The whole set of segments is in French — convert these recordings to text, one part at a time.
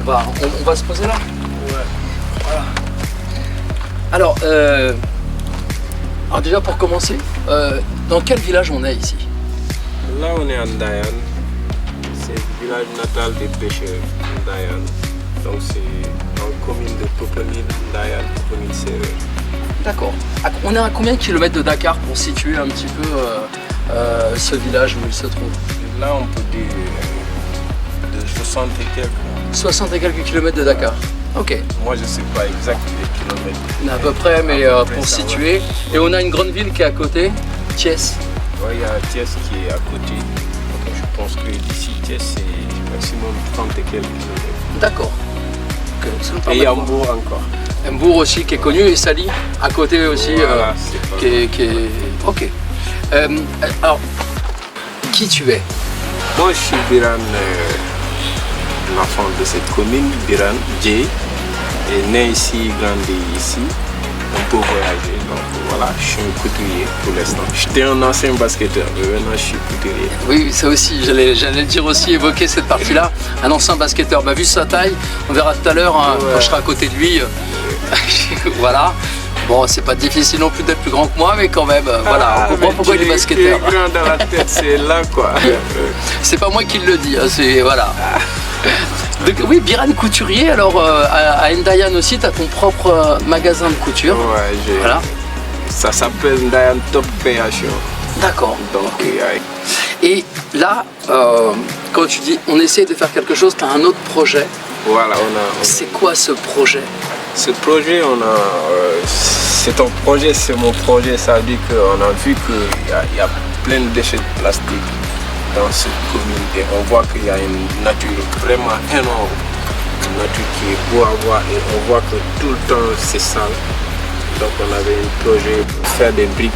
On va se poser là. Ouais. Voilà. Alors, déjà pour commencer, dans quel village on est ici? Là, on est à Ndayan. C'est le village natal des pêcheurs, Ndayan. Donc, c'est dans la commune de Popenguine, Ndayan, Popenguine Sérère. D'accord. On est à combien de kilomètres de Dakar pour situer un petit peu ce village où il se trouve? Là, on peut dire de 60 et quelques. 60 et quelques kilomètres de Dakar. Ok. Moi, je ne sais pas exact les kilomètres. À peu près, mais Après, pour ça situer. Et on a une grande ville qui est à côté, Thiès. Ouais, il y a Thiès qui est à côté. Donc, je pense que d'ici Thiès, c'est maximum 30 et quelques kilomètres. D'accord. Ok, ça me Et permet il y a de voir. Hambourg encore. Hambourg aussi qui est connu, et Sali à côté aussi. Voilà, c'est pas qui est... Ok. Alors, qui tu es? Moi, je suis Biran, l'enfant de cette commune, Biran Djei, est né ici, grandi ici. On peut voyager, donc voilà, je suis un couturier pour l'instant. J'étais un ancien basketteur, mais maintenant je suis couturier. Oui, ça aussi, j'allais le dire aussi, évoquer cette partie-là. Un ancien basketteur, vu sa taille, on verra tout à l'heure hein, Ouais. quand je serai à côté de lui. Voilà. Bon, c'est pas difficile non plus d'être plus grand que moi, mais quand même, voilà, on comprend pourquoi il est basketteur. Ce qui est grand dans la tête, c'est là quoi. C'est pas moi qui le dis, hein, c'est voilà. Donc, oui, Biran couturier, alors à Ndayan aussi, tu as ton propre magasin de couture. Ouais, Voilà. Ça s'appelle Ndayan Top Création. D'accord. Donc, Et là, quand tu dis on essaie de faire quelque chose, tu as un autre projet. voilà, C'est quoi ce projet? ce projet, c'est ton projet, c'est mon projet. Ça veut dire qu'on a vu qu'il y a plein de déchets de plastique dans cette commune et on voit qu'il y a une nature vraiment énorme, une nature qui est beau à voir et on voit que tout le temps c'est sale. Donc on avait un projet pour faire des briques,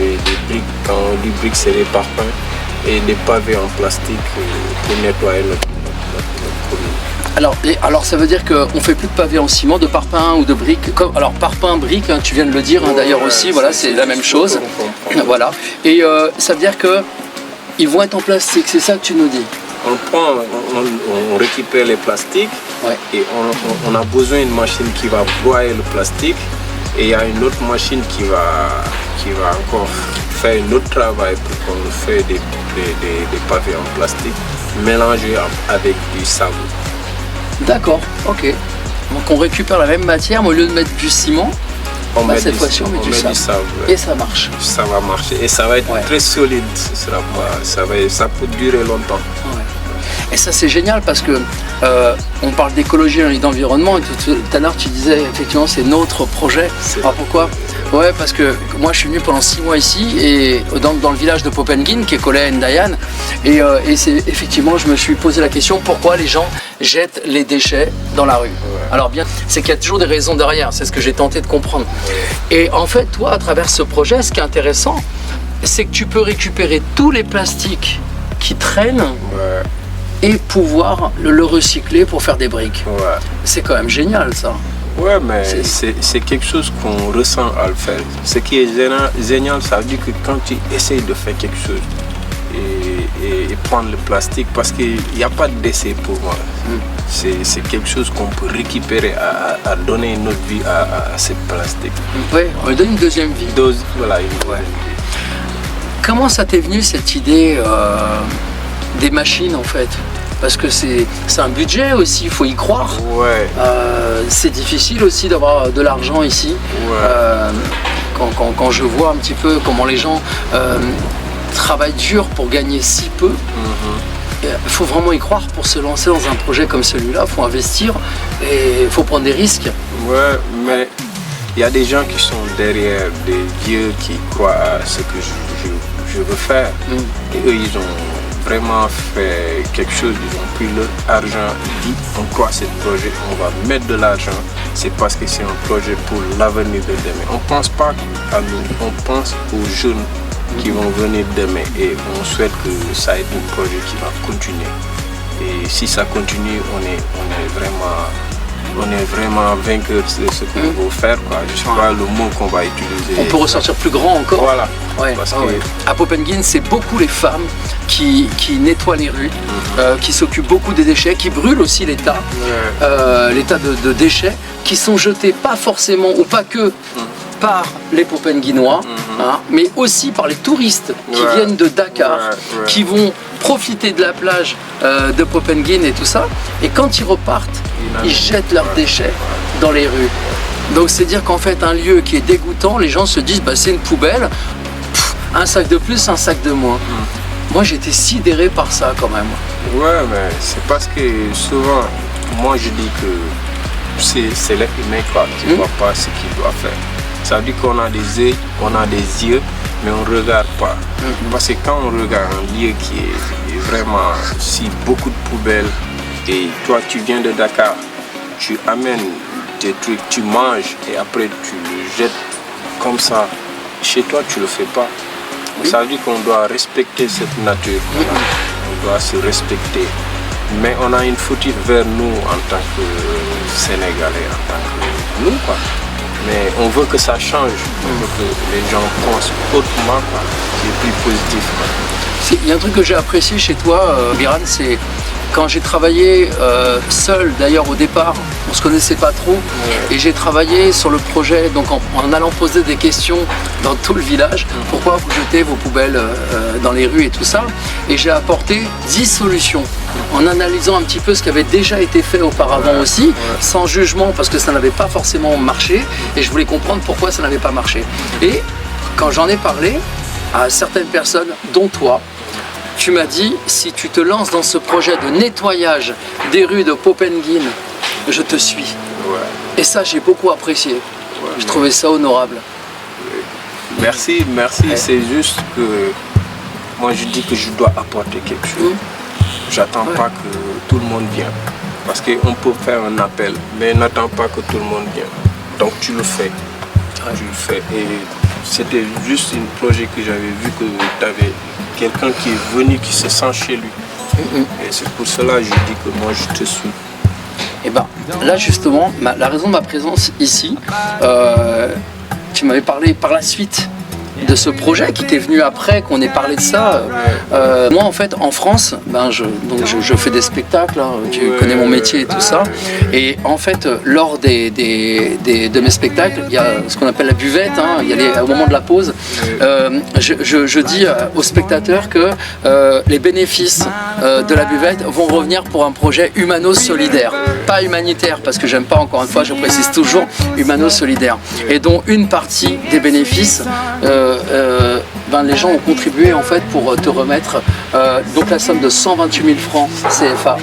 et des briques, quand on dit briques c'est des parpaings et des pavés en plastique pour nettoyer notre commune. Alors ça veut dire qu'on fait plus de pavés en ciment, de parpaing ou de briques. Alors parpaing, briques, hein, tu viens de le dire hein, d'ailleurs Ouais, aussi, voilà, c'est la même chose. on comprend. Voilà. Et ça veut dire que ils vont être en plastique, c'est ça que tu nous dis? On prend, on récupère les plastiques Ouais. et on a besoin d'une machine qui va broyer le plastique et il y a une autre machine qui va encore faire un autre travail pour qu'on fait des pavés en plastique mélangés avec du sable. D'accord, ok. Donc on récupère la même matière, mais au lieu de mettre du ciment, cette fois-ci on met du sable. Ouais. Et ça marche. Ça va marcher et ça va être Ouais. très solide. Ça peut durer longtemps. Ouais. Et ça c'est génial parce que on parle d'écologie et d'environnement et tout à l'heure tu disais effectivement c'est notre projet. Alors pourquoi? Ouais, parce que moi je suis venu pendant 6 mois ici et dans le village de Popenguine qui est collé à Ndayan et c'est effectivement je me suis posé la question pourquoi les gens jettent les déchets dans la rue. Ouais. Alors bien c'est qu'il y a toujours des raisons derrière, c'est ce que j'ai tenté de comprendre. Et en fait toi à travers ce projet ce qui est intéressant c'est que tu peux récupérer tous les plastiques qui traînent Ouais, et pouvoir le recycler pour faire des briques. ouais. C'est quand même génial ça. Ouais, mais c'est quelque chose qu'on ressent à le faire. Ce qui est génial, ça veut dire que quand tu essayes de faire quelque chose et prendre le plastique, parce qu'il n'y a pas de décès pour moi. C'est quelque chose qu'on peut récupérer, à donner une autre vie à ce plastique. Oui, on lui donne une deuxième vie. Voilà, une deuxième vie. Comment ça t'est venu cette idée des machines en fait? Parce que c'est un budget aussi, il faut y croire. Ouais, C'est difficile aussi d'avoir de l'argent ici. ouais. Quand je vois un petit peu comment les gens travaillent dur pour gagner si peu, il faut vraiment y croire pour se lancer dans un projet comme celui-là. Il faut investir et il faut prendre des risques. Ouais, mais il y a des gens qui sont derrière, des dieux qui croient à ce que je veux faire. Et eux, ils ont vraiment fait quelque chose, ils ont pris leur argent, ils disent on croit à ce projet, on va mettre de l'argent, c'est parce que c'est un projet pour l'avenir de demain. On ne pense pas à nous, on pense aux jeunes qui vont venir demain et on souhaite que ça ait un projet qui va continuer. Et si ça continue, on est vraiment on est vraiment vainqueur de ce qu'on veut faire, quoi. Je sais pas le mot qu'on va utiliser. On peut ressortir plus grand encore. Voilà. Ouais, Parce ouais. que- À Popenguine, c'est beaucoup les femmes qui nettoient les rues, qui s'occupent beaucoup des déchets, qui brûlent aussi l'état, l'état de déchets, qui sont jetés pas forcément ou pas que par les Popenguinois, hein, mais aussi par les touristes qui Ouais. viennent de Dakar, Ouais. qui vont profiter de la plage de Popenguine et tout ça. Et quand ils repartent, ils jettent leurs déchets dans les rues. Donc c'est dire qu'en fait un lieu qui est dégoûtant, les gens se disent bah, c'est une poubelle, pff, un sac de plus, un sac de moins. Moi j'étais sidéré par ça quand même. Ouais, mais c'est parce que souvent, moi je dis que c'est l'être humain quoi, qui ne voit pas ce qu'il doit faire. Ça veut dire qu'on a des yeux, on a des yeux, mais on ne regarde pas. Parce que quand on regarde un lieu qui est vraiment si beaucoup de poubelles, et toi tu viens de Dakar, tu amènes des trucs, tu manges et après tu le jettes comme ça. Chez toi tu le fais pas. Ça veut dire qu'on doit respecter cette nature. On doit se respecter. Mais on a une fautive vers nous en tant que Sénégalais, en tant que nous quoi. Mais on veut que ça change, on veut que les gens pensent autrement, quoi, qui est plus positif. Quoi. Il y a un truc que j'ai apprécié chez toi, Biran, c'est quand j'ai travaillé seul, d'ailleurs au départ, on se connaissait pas trop, et j'ai travaillé sur le projet, donc en allant poser des questions dans tout le village, pourquoi vous jetez vos poubelles dans les rues et tout ça, et j'ai apporté 10 solutions, en analysant un petit peu ce qui avait déjà été fait auparavant aussi, sans jugement, parce que ça n'avait pas forcément marché, et je voulais comprendre pourquoi ça n'avait pas marché. Et quand j'en ai parlé à certaines personnes, dont toi, tu m'as dit, si tu te lances dans ce projet de nettoyage des rues de Popenguine, je te suis. Ouais. Et ça, j'ai beaucoup apprécié. Je trouvais ça honorable. Merci, merci. Ouais. C'est juste que moi je dis que je dois apporter quelque chose. J'attends pas que tout le monde vienne. Parce qu'on peut faire un appel, mais n'attends pas que tout le monde vienne. Donc tu le fais. Tu le fais. Et c'était juste un projet que j'avais vu que tu avais quelqu'un qui est venu, qui se sent chez lui. Et c'est pour cela que je dis que moi je te suis. Et bien là justement, la raison de ma présence ici, tu m'avais parlé par la suite de ce projet qui t'est venu après qu'on ait parlé de ça. Moi en fait en France, je fais des spectacles, hein, tu connais mon métier et tout ça. Et en fait lors de mes spectacles, il y a ce qu'on appelle la buvette, hein, il y a au moment de la pause, je dis aux spectateurs que les bénéfices de la buvette vont revenir pour un projet humano-solidaire. Pas humanitaire, parce que j'aime pas, encore une fois, je précise toujours, humano-solidaire. Et dont une partie des bénéfices les gens ont contribué en fait pour te remettre donc la somme de 128 000 francs CFA.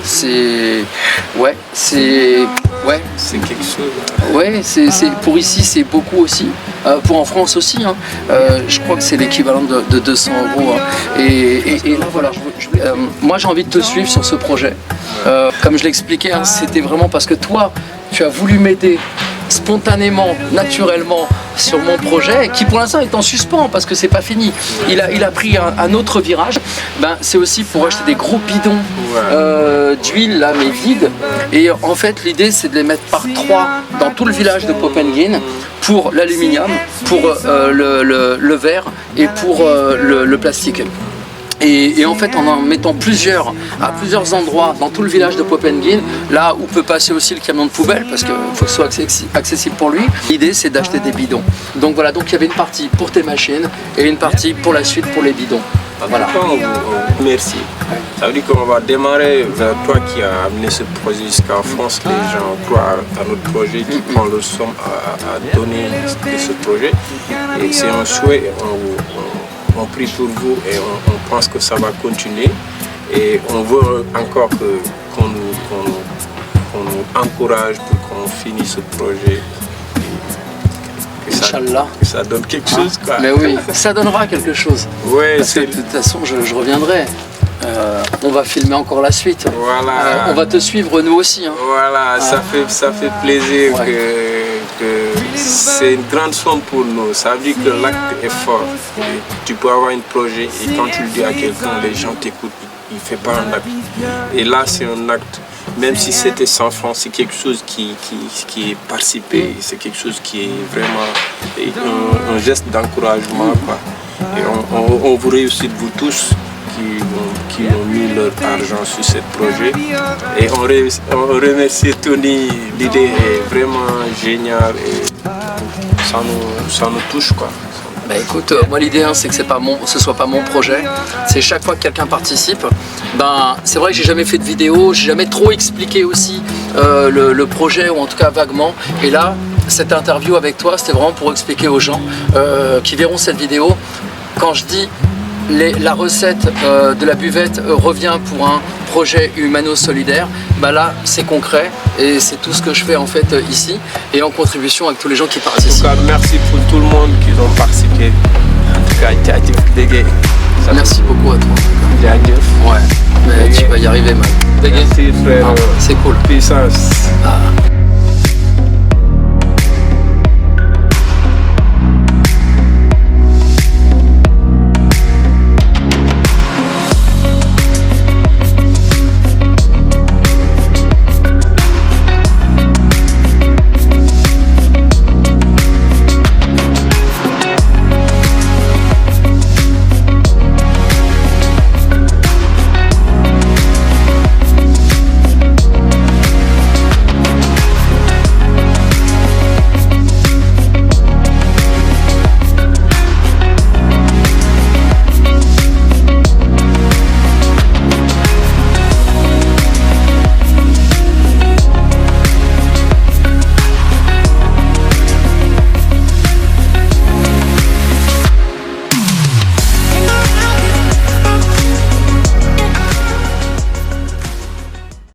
C'est quelque chose. Ouais, pour ici c'est beaucoup aussi. Pour en France aussi, hein. Je crois que c'est l'équivalent de 200 €. Hein. Et là voilà, moi j'ai envie de te suivre sur ce projet. Comme je l'expliquais, hein, c'était vraiment parce que toi, tu as voulu m'aider spontanément, naturellement sur mon projet, qui pour l'instant est en suspens parce que c'est pas fini. Il a pris un autre virage. C'est aussi pour acheter des gros bidons d'huile là, mais vides. Et en fait, l'idée c'est de les mettre par 3 dans tout le village de Popenguine pour l'aluminium, pour le verre et pour le plastique. Et en fait, en mettant à plusieurs endroits dans tout le village de Popenguine, là où peut passer aussi le camion de poubelle, parce qu'il faut que ce soit accessible pour lui, l'idée c'est d'acheter des bidons. Donc voilà, donc il y avait une partie pour tes machines et une partie pour la suite pour les bidons. Voilà. Merci. Ça veut dire qu'on va démarrer vers toi qui a amené ce projet jusqu'en France. Les gens croient à notre projet, qui prend le somme à donner de ce projet. Et c'est un souhait. On prie pour vous et on pense que ça va continuer et on veut encore qu'on nous encourage pour qu'on finisse ce projet que ça donne quelque chose quoi. Mais oui, ça donnera quelque chose. Ouais, parce que de toute façon je reviendrai. On va filmer encore la suite. Voilà. On va te suivre nous aussi. Hein. Voilà, ça fait plaisir que c'est une grande somme pour nous. Ça veut dire que l'acte est fort. Et tu peux avoir un projet et quand tu le dis à quelqu'un, les gens t'écoutent. Il ne fait pas un acte. Et là, c'est un acte. même si c'était 100 francs, c'est quelque chose qui est participé, c'est quelque chose qui est vraiment un geste d'encouragement, quoi. Et on vous réussit, vous tous qui ont mis leur argent sur ce projet. Et on remercie Tony, l'idée est vraiment géniale et ça nous touche, quoi. Bah écoute, moi l'idée c'est que ce soit pas mon projet, c'est chaque fois que quelqu'un participe, ben c'est vrai que j'ai jamais fait de vidéo, j'ai jamais trop expliqué aussi le projet, ou en tout cas vaguement, et là cette interview avec toi c'était vraiment pour expliquer aux gens qui verront cette vidéo, quand je dis la recette de la buvette revient pour un projet humano-solidaire, bah là c'est concret et c'est tout ce que je fais en fait ici et en contribution avec tous les gens qui participent. En tout cas, merci pour tout le monde qui ont participé. En tout cas, merci beaucoup à toi. Ouais, mais tu vas y arriver, man. Merci frère. C'est cool. Puissance. Ah.